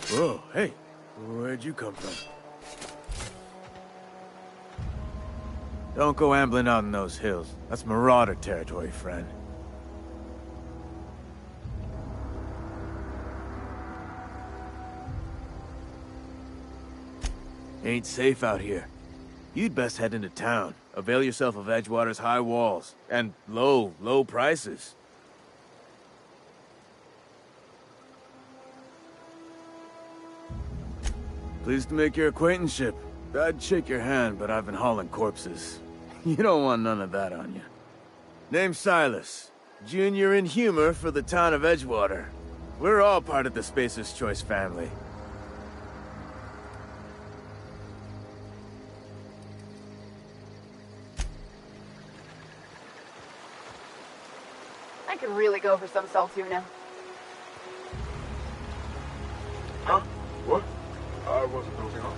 Whoa, hey, where'd you come from? Don't go ambling out in those hills. That's marauder territory, friend. Ain't safe out here. You'd best head into town. Avail yourself of Edgewater's high walls. And low prices. Pleased to make your acquaintanceship. I'd shake your hand, but I've been hauling corpses. You don't want none of that on you. Name's Silas. Junior in humor for the town of Edgewater. We're all part of the Spacer's Choice family. I could really go for some salt tuna. Huh? What? I wasn't dozing off.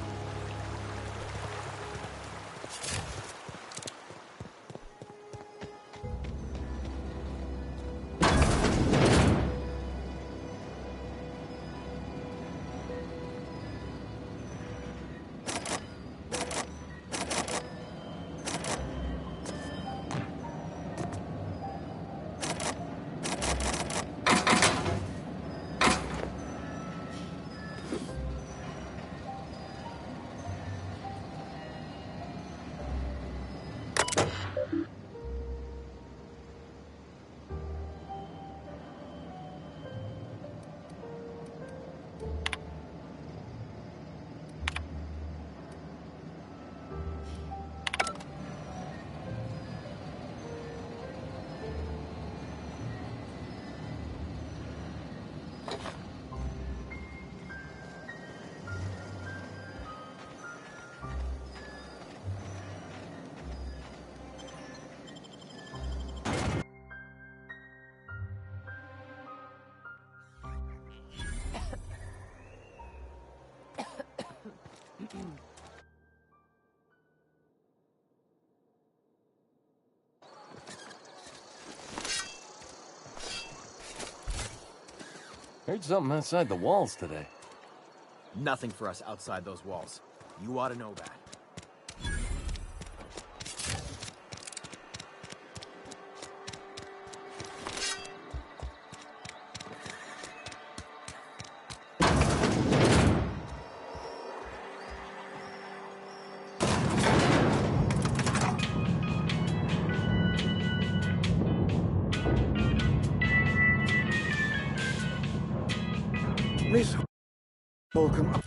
Heard something outside the walls today. Nothing for us outside those walls. You ought to know that. Please, welcome up.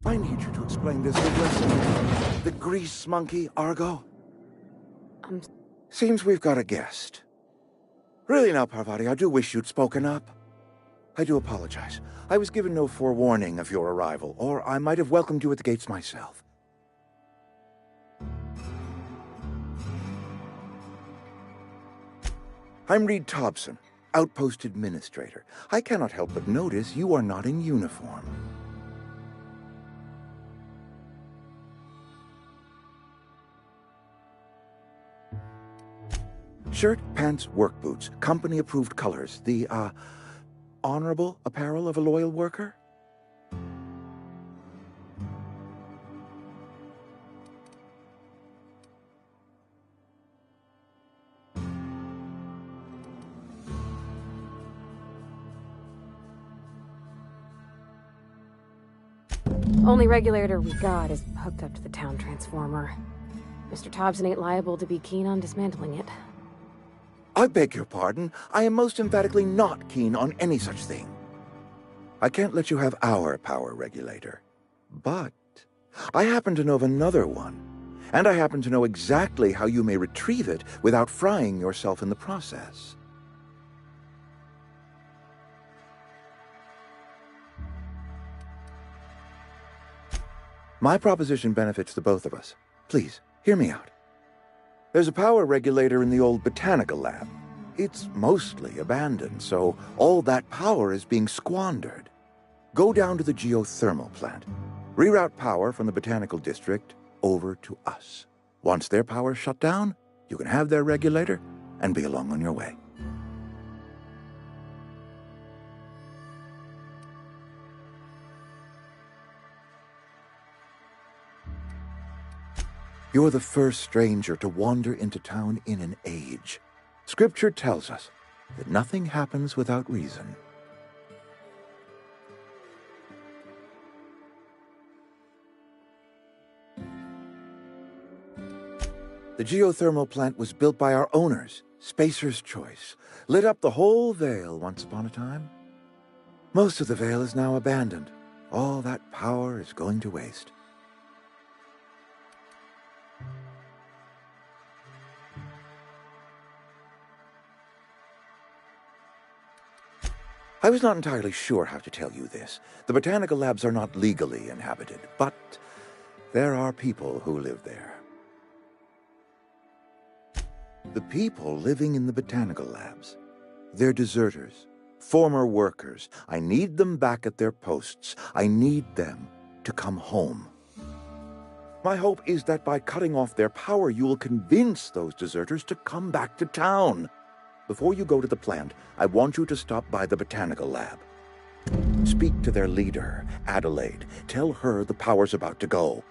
I need you to explain this with the grease monkey, Argo. Seems we've got a guest. Really now, Parvati, I do wish you'd spoken up. I do apologize. I was given no forewarning of your arrival, or I might have welcomed you at the gates myself. I'm Reed Thompson, Outpost Administrator. I cannot help but notice you are not in uniform. Shirt, pants, work boots, company-approved colors. The, honorable apparel of a loyal worker? Only regulator we got is hooked up to the town transformer. Mr. Thompson ain't liable to be keen on dismantling it. I beg your pardon. I am most emphatically not keen on any such thing. I can't let you have our power regulator. But I happen to know of another one. And I happen to know exactly how you may retrieve it without frying yourself in the process. My proposition benefits the both of us. Please, hear me out. There's a power regulator in the old botanical lab. It's mostly abandoned, so all that power is being squandered. Go down to the geothermal plant. Reroute power from the botanical district over to us. Once their power's shut down, you can have their regulator and be along on your way. You're the first stranger to wander into town in an age. Scripture tells us that nothing happens without reason. The geothermal plant was built by our owners, Spacer's Choice. Lit up the whole Vale once upon a time. Most of the Vale is now abandoned. All that power is going to waste. I was not entirely sure how to tell you this. The botanical labs are not legally inhabited, but there are people who live there. The people living in the botanical labs, they're deserters, former workers. I need them back at their posts. I need them to come home. My hope is that by cutting off their power, you will convince those deserters to come back to town. Before you go to the plant, I want you to stop by the botanical lab. Speak to their leader, Adelaide. Tell her the power's about to go,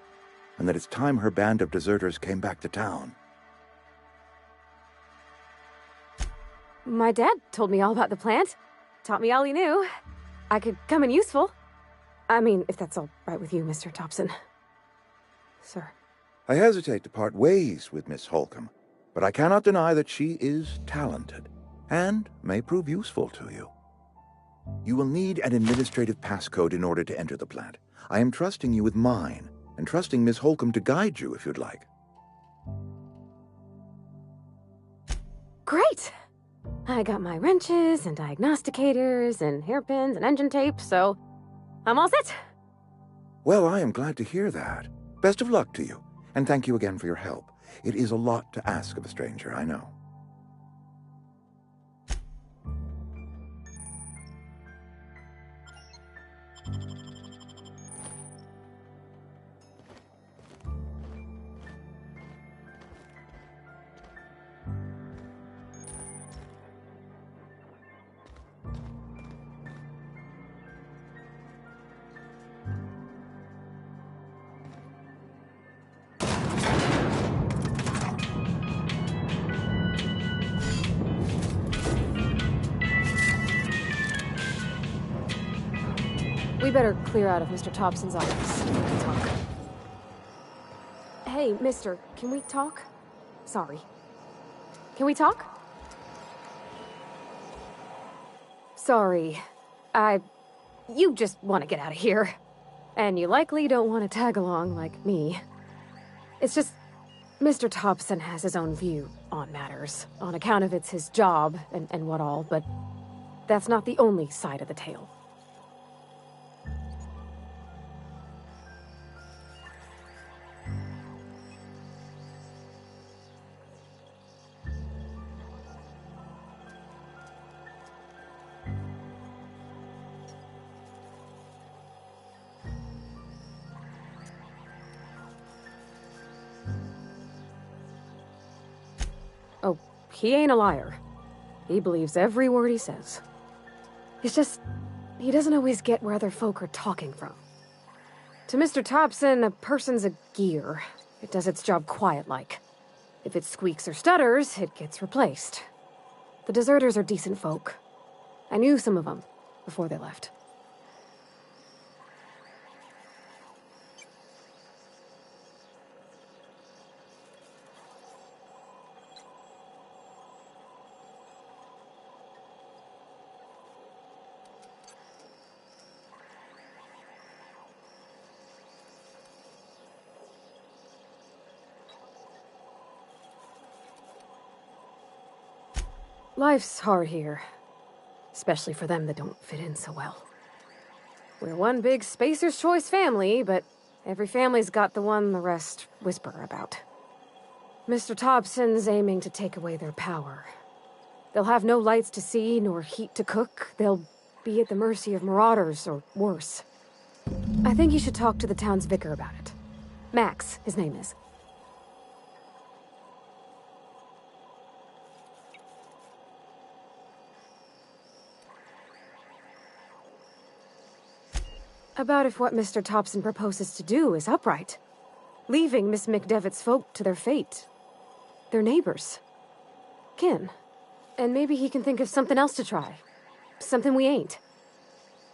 and that it's time her band of deserters came back to town. My dad told me all about the plant. Taught me all he knew. I could come in useful. I mean, if that's all right with you, Mr. Thompson. Sir. I hesitate to part ways with Miss Holcomb, but I cannot deny that she is talented and may prove useful to you. You will need an administrative passcode in order to enter the plant. I am trusting you with mine, and trusting Miss Holcomb to guide you if you'd like. Great! I got my wrenches and diagnosticators and hairpins and engine tape, so I'm all set. Well, I am glad to hear that. Best of luck to you, and thank you again for your help. It is a lot to ask of a stranger, I know. We better clear out of Mr. Thompson's office. We can talk. Hey, mister, can we talk? Sorry. Can we talk? Sorry. You just want to get out of here. And you likely don't want to tag along like me. It's just, Mr. Thompson has his own view on matters, on account of it's his job and what all, but that's not the only side of the tale. Oh, he ain't a liar. He believes every word he says. It's just, he doesn't always get where other folk are talking from. To Mr. Thompson, a person's a gear. It does its job quiet-like. If it squeaks or stutters, it gets replaced. The deserters are decent folk. I knew some of them before they left. Life's hard here, especially for them that don't fit in so well. We're one big Spacer's Choice family, but every family's got the one the rest whisper about. Mr. Thompson's aiming to take away their power. They'll have no lights to see, nor heat to cook. They'll be at the mercy of marauders, or worse. I think you should talk to the town's vicar about it. Max, his name is. About if what Mr. Thompson proposes to do is upright. Leaving Miss McDevitt's folk to their fate. Their neighbors. Kin. And maybe he can think of something else to try. Something we ain't.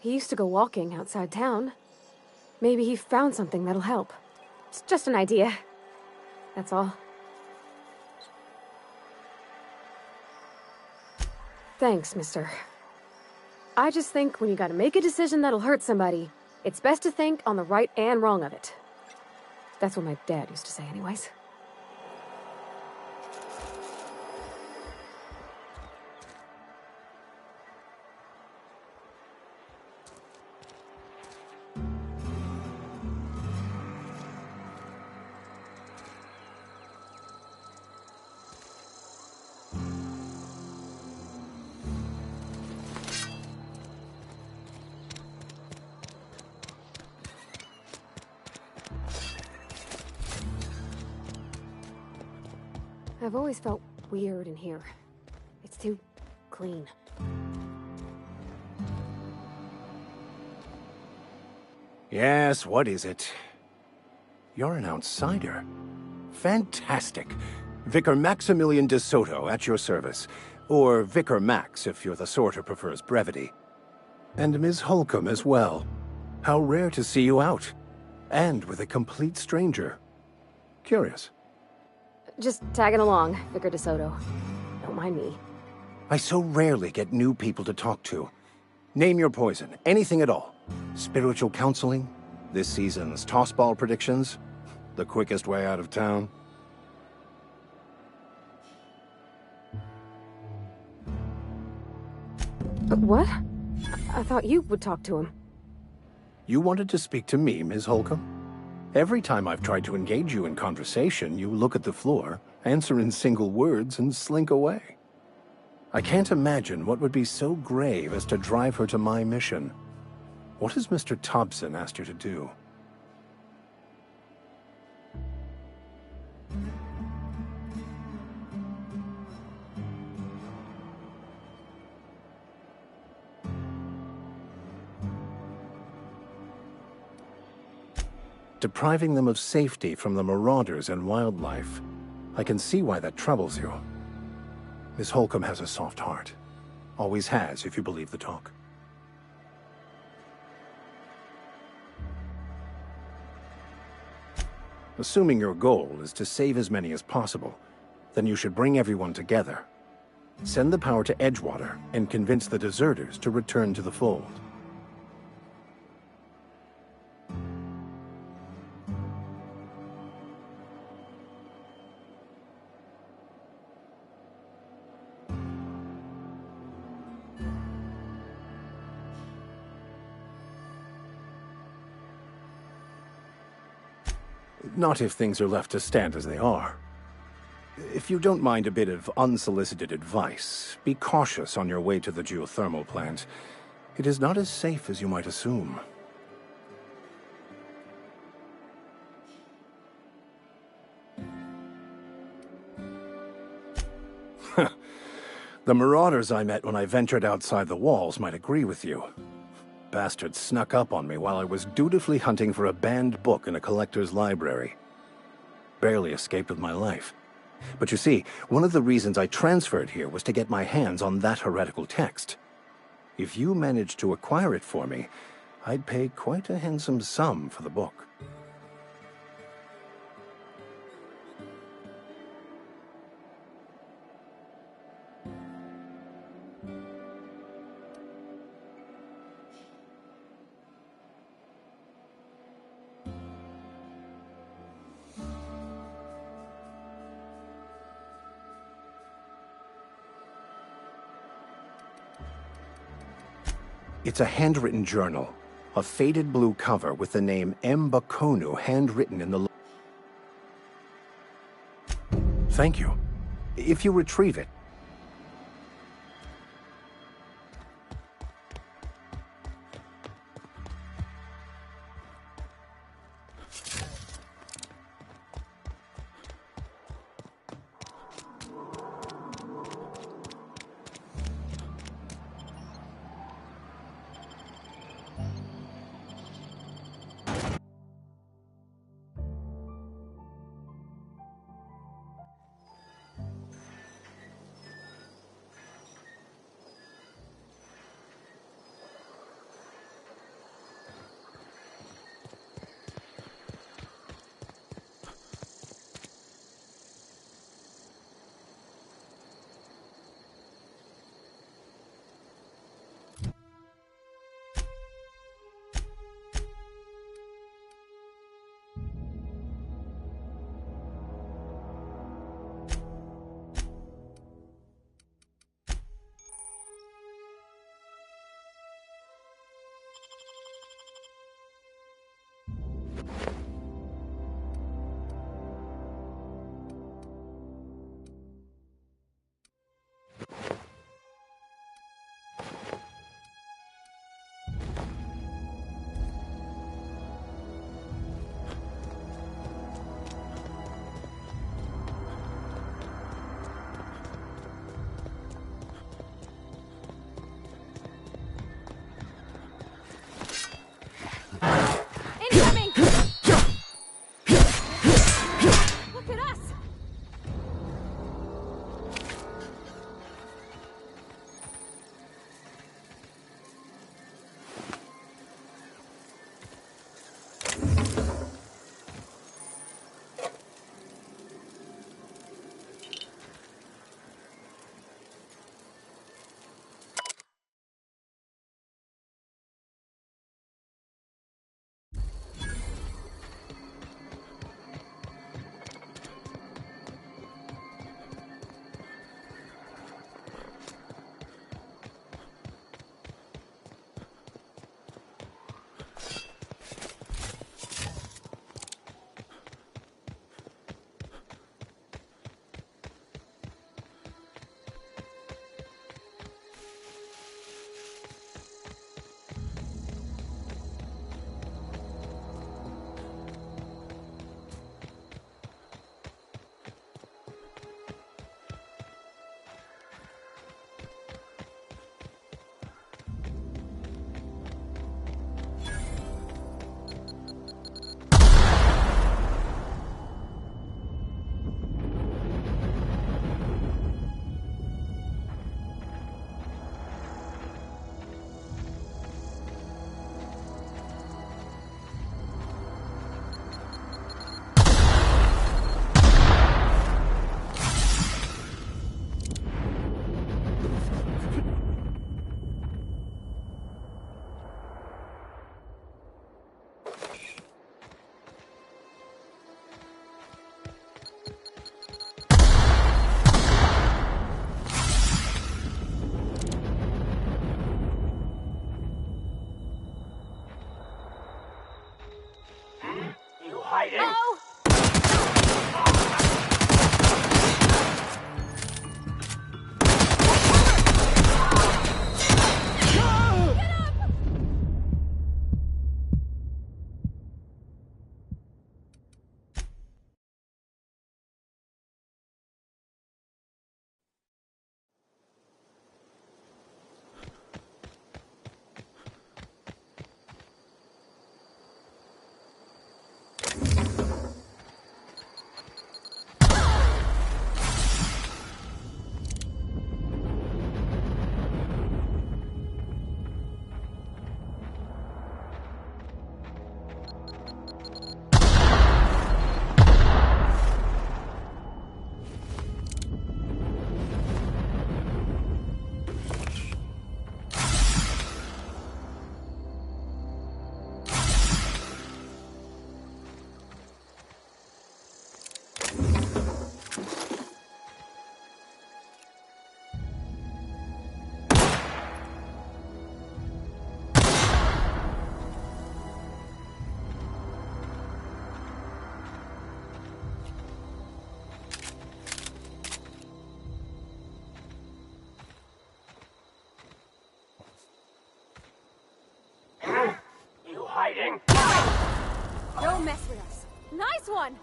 He used to go walking outside town. Maybe he found something that'll help. It's just an idea. That's all. Thanks, mister. I just think when you gotta make a decision that'll hurt somebody, it's best to think on the right and wrong of it. That's what my dad used to say anyways. I've always felt weird in here. It's too clean. Yes, what is it? You're an outsider. Fantastic. Vicar Maximilian de Soto at your service. Or Vicar Max, if you're the sort who prefers brevity. And Ms. Holcomb as well. How rare to see you out. And with a complete stranger. Curious. Just tagging along, Vicar de Soto. Don't mind me. I so rarely get new people to talk to. Name your poison, anything at all. Spiritual counseling, this season's tossball predictions, the quickest way out of town. What? I thought you would talk to him. You wanted to speak to me, Ms. Holcomb? Every time I've tried to engage you in conversation, you look at the floor, answer in single words, and slink away. I can't imagine what would be so grave as to drive her to my mission. What has Mr. Thompson asked you to do? Depriving them of safety from the marauders and wildlife. I can see why that troubles you. Miss Holcomb has a soft heart. Always has, if you believe the talk. Assuming your goal is to save as many as possible, then you should bring everyone together. Send the power to Edgewater and convince the deserters to return to the fold. Not if things are left to stand as they are. If you don't mind a bit of unsolicited advice, be cautious on your way to the geothermal plant. It is not as safe as you might assume. The marauders I met when I ventured outside the walls might agree with you. Bastards snuck up on me while I was dutifully hunting for a banned book in a collector's library. Barely escaped with my life. But you see, one of the reasons I transferred here was to get my hands on that heretical text. If you managed to acquire it for me, I'd pay quite a handsome sum for the book. It's a handwritten journal, a faded blue cover with the name M. Bakonu handwritten in the... Thank you. If you retrieve it... this one!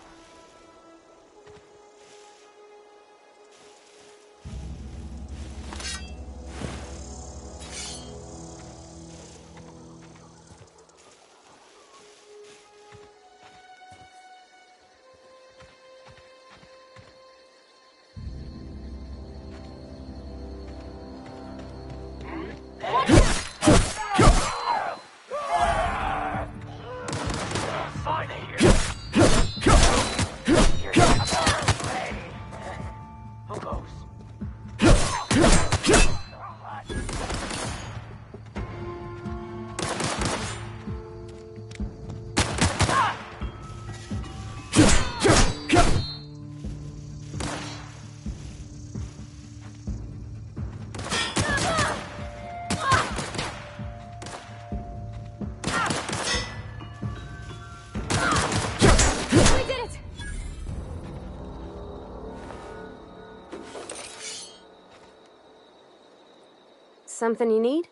Something you need?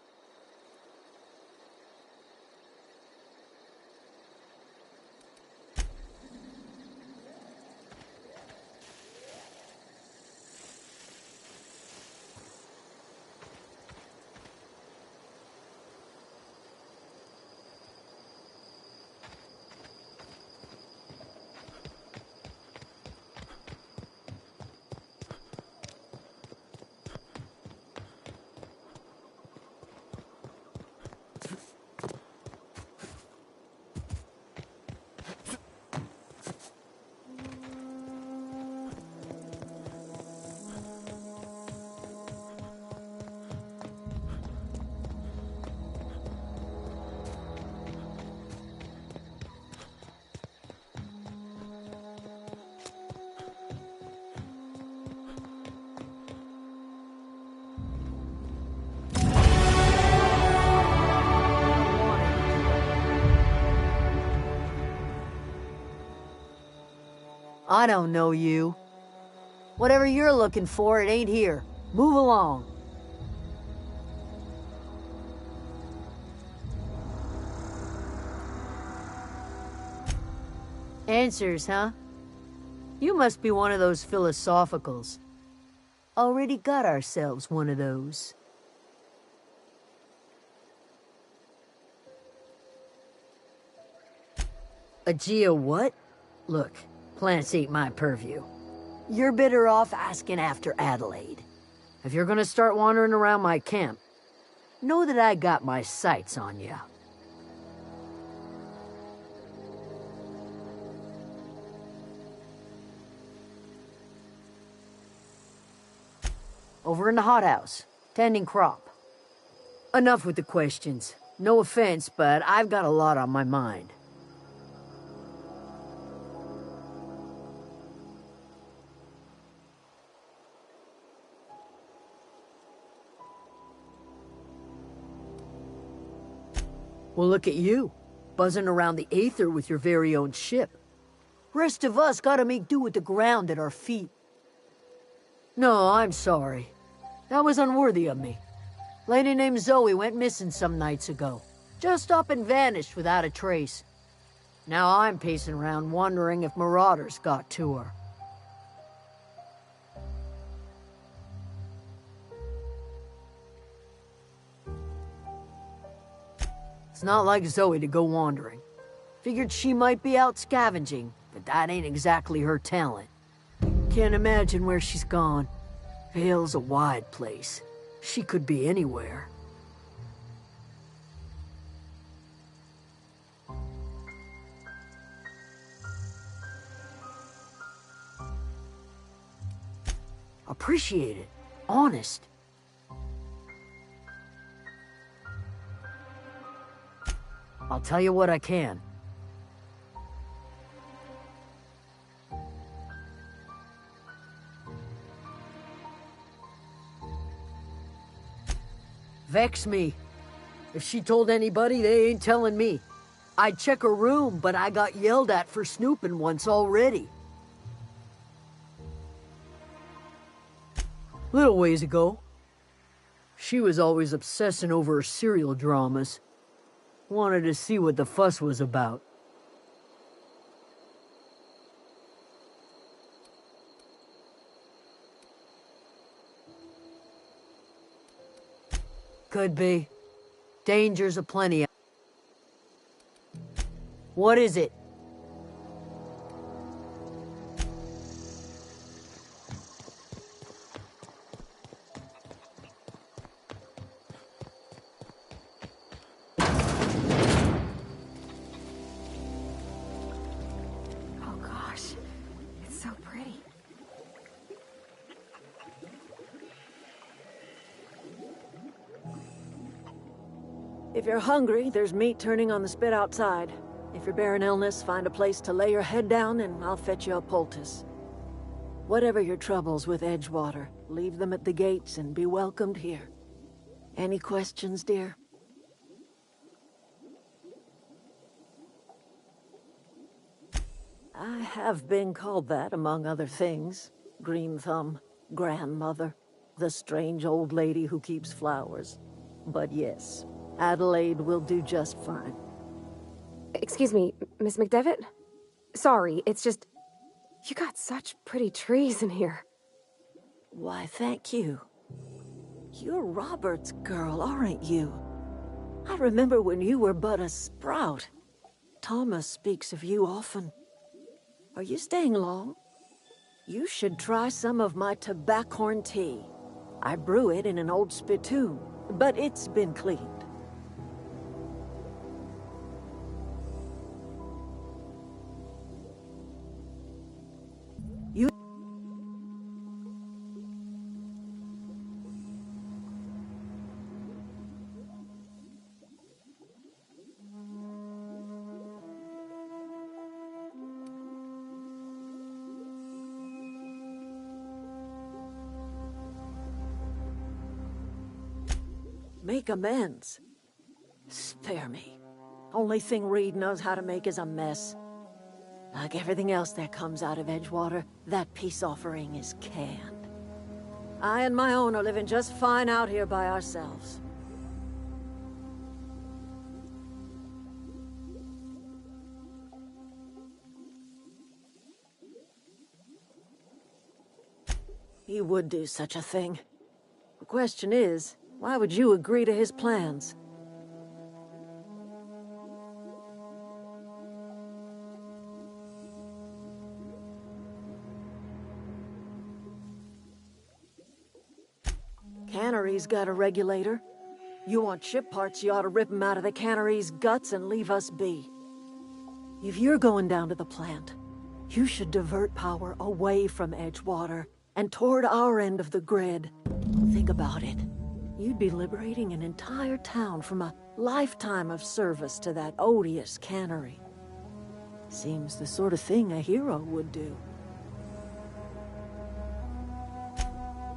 I don't know you. Whatever you're looking for, it ain't here. Move along. Answers, huh? You must be one of those philosophicals. Already got ourselves one of those. A geo what? Look, plants ain't my purview. You're better off asking after Adelaide. If you're gonna start wandering around my camp, know that I got my sights on you. Over in the hothouse, tending crop. Enough with the questions. No offense, but I've got a lot on my mind. Well, look at you, buzzing around the Aether with your very own ship. Rest of us gotta make do with the ground at our feet. No, I'm sorry. That was unworthy of me. Lady named Zoe went missing some nights ago. Just up and vanished without a trace. Now I'm pacing around wondering if marauders got to her. It's not like Zoe to go wandering. Figured she might be out scavenging, but that ain't exactly her talent. Can't imagine where she's gone. Vale's a wide place. She could be anywhere. Appreciate it. Honest. I'll tell you what I can. Vex me. If she told anybody, they ain't telling me. I'd check her room, but I got yelled at for snooping once already. Little ways ago. She was always obsessing over her serial dramas. Wanted to see what the fuss was about. Could be. Dangers aplenty. What is it? Oh gosh, it's so pretty. If you're hungry, there's meat turning on the spit outside. If you're bearing illness, find a place to lay your head down and I'll fetch you a poultice. Whatever your troubles with Edgewater, leave them at the gates and be welcomed here. Any questions, dear? I have been called that, among other things. Green Thumb, grandmother, the strange old lady who keeps flowers. But yes, Adelaide will do just fine. Excuse me, Miss McDevitt? Sorry, it's just... You got such pretty trees in here. Why, thank you. You're Robert's girl, aren't you? I remember when you were but a sprout. Thomas speaks of you often. Are you staying long? You should try some of my tobaccorn tea. I brew it in an old spittoon, but it's been cleaned. Make amends. Spare me. Only thing Reed knows how to make is a mess. Like everything else that comes out of Edgewater, that peace offering is canned. I and my own are living just fine out here by ourselves. He would do such a thing. The question is, why would you agree to his plans? Cannery's got a regulator. You want ship parts, you ought to rip them out of the cannery's guts and leave us be. If you're going down to the plant, you should divert power away from Edgewater and toward our end of the grid. Think about it. You'd be liberating an entire town from a lifetime of service to that odious cannery. Seems the sort of thing a hero would do.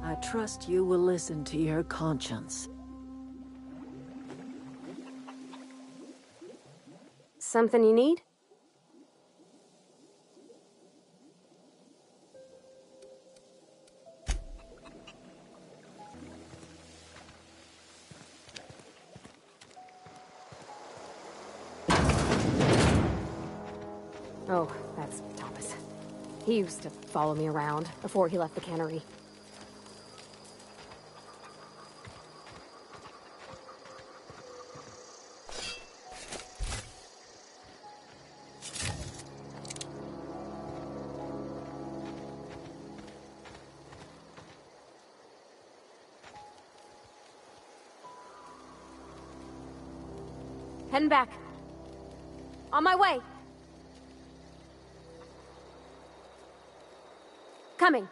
I trust you will listen to your conscience. Something you need? Oh, that's Thomas. He used to follow me around before he left the cannery. Heading back. On my way. Coming.